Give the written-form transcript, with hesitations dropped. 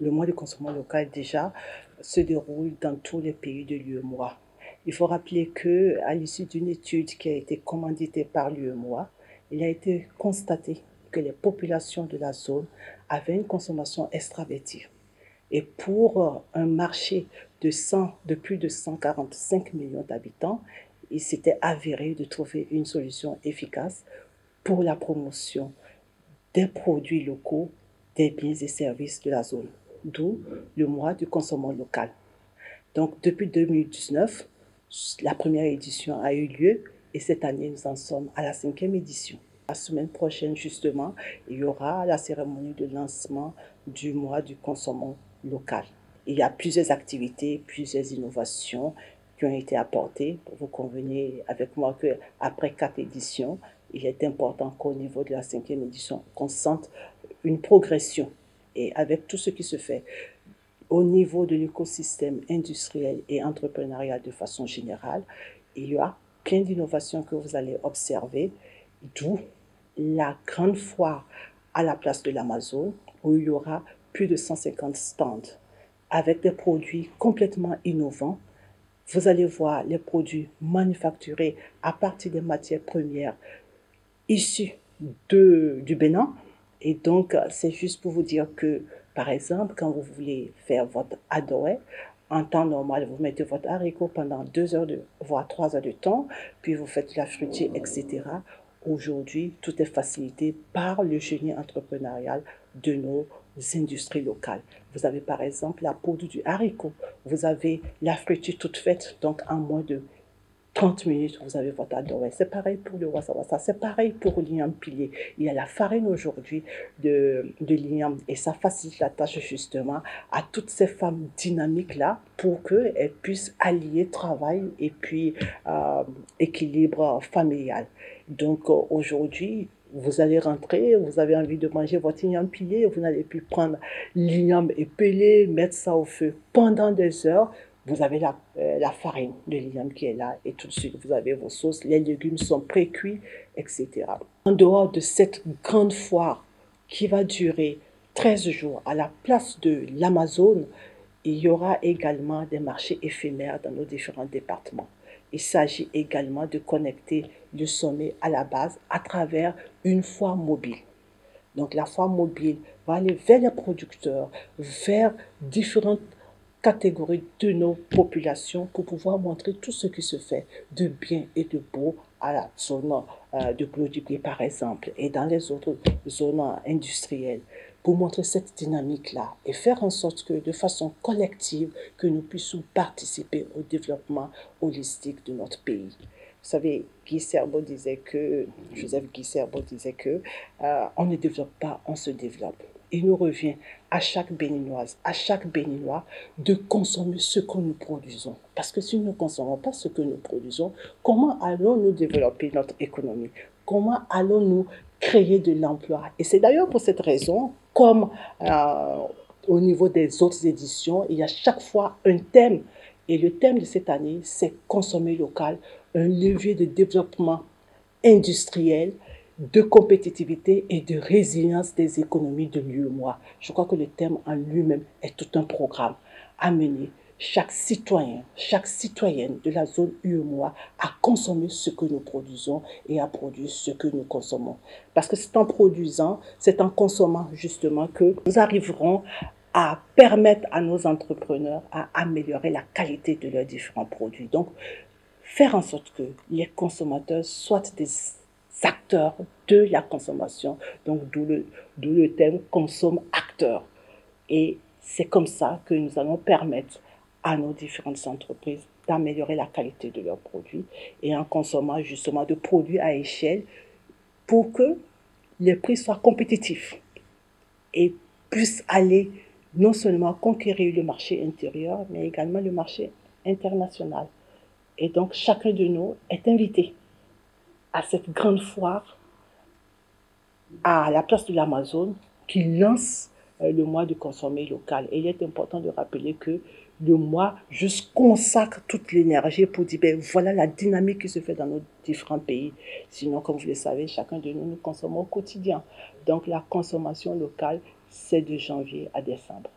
Le mois de consommation local déjà se déroule dans tous les pays de l'UEMOA. Il faut rappeler qu'à l'issue d'une étude qui a été commanditée par l'UEMOA, il a été constaté que les populations de la zone avaient une consommation extravertie. Et pour un marché de plus de 145 millions d'habitants, il s'était avéré de trouver une solution efficace pour la promotion des produits locaux, des biens et services de la zone, d'où le mois du consommation local. Donc, depuis 2019, la première édition a eu lieu et cette année, nous en sommes à la 5e édition. La semaine prochaine, justement, il y aura la cérémonie de lancement du mois du consommation local. Il y a plusieurs activités, plusieurs innovations qui ont été apportées. Vous convenez avec moi qu'après 4 éditions, il est important qu'au niveau de la 5e édition, qu'on sente une progression. Et avec tout ce qui se fait au niveau de l'écosystème industriel et entrepreneurial de façon générale, il y a plein d'innovations que vous allez observer, d'où la grande foire à la place de l'Amazon, où il y aura plus de 150 stands avec des produits complètement innovants. Vous allez voir les produits manufacturés à partir des matières premières issues du Bénin. Et donc, c'est juste pour vous dire que, par exemple, quand vous voulez faire votre adoé, en temps normal, vous mettez votre haricot pendant 2 heures, voire 3 heures de temps, puis vous faites la friture, etc. Aujourd'hui, tout est facilité par le génie entrepreneurial de nos industries locales. Vous avez par exemple la poudre du haricot, vous avez la friture toute faite, donc en moins de 30 minutes, vous avez votre adoé. C'est pareil pour le wassa-wassa, c'est pareil pour l'igname pilé. Il y a la farine aujourd'hui de l'igname et ça facilite la tâche justement à toutes ces femmes dynamiques-là pour qu'elles puissent allier travail et puis équilibre familial. Donc aujourd'hui, vous allez rentrer, vous avez envie de manger votre igname pilé, vous n'allez plus prendre l'igname épelé, mettre ça au feu pendant des heures. Vous avez la farine de l'igname qui est là et tout de suite vous avez vos sauces, les légumes sont pré-cuits, etc. En dehors de cette grande foire qui va durer 13 jours à la place de l'Amazon, il y aura également des marchés éphémères dans nos différents départements. Il s'agit également de connecter le sommet à la base à travers une foire mobile. Donc la foire mobile va aller vers les producteurs, vers différentes catégories de nos populations pour pouvoir montrer tout ce qui se fait de bien et de beau à la zone de Glodipi par exemple et dans les autres zones industrielles pour montrer cette dynamique-là et faire en sorte que de façon collective que nous puissions participer au développement holistique de notre pays. Vous savez, Joseph Guy Serbo disait que on ne développe pas, on se développe. Il nous revient à chaque Béninoise, à chaque Béninois de consommer ce que nous produisons. Parce que si nous ne consommons pas ce que nous produisons, comment allons-nous développer notre économie? Comment allons-nous créer de l'emploi? Et c'est d'ailleurs pour cette raison, comme au niveau des autres éditions, il y a chaque fois un thème. Et le thème de cette année, c'est consommer local, un levier de développement industriel, de compétitivité et de résilience des économies de l'UEMOA. Je crois que le thème en lui-même est tout un programme à mener chaque citoyen, chaque citoyenne de la zone UEMOA à consommer ce que nous produisons et à produire ce que nous consommons. Parce que c'est en produisant, c'est en consommant justement que nous arriverons à permettre à nos entrepreneurs à améliorer la qualité de leurs différents produits. Donc, faire en sorte que les consommateurs soient des acteurs de la consommation. Donc, d'où le thème consomme-acteur. Et c'est comme ça que nous allons permettre à nos différentes entreprises d'améliorer la qualité de leurs produits et en consommant justement de produits à échelle pour que les prix soient compétitifs et puissent aller non seulement conquérir le marché intérieur, mais également le marché international. Et donc, chacun de nous est invité à cette grande foire à la place de l'Amazon qui lance le mois de consommer local. Et il est important de rappeler que le mois juste consacre toute l'énergie pour dire, ben, voilà la dynamique qui se fait dans nos différents pays. Sinon, comme vous le savez, chacun de nous, nous consommons au quotidien. Donc, la consommation locale, c'est de janvier à décembre.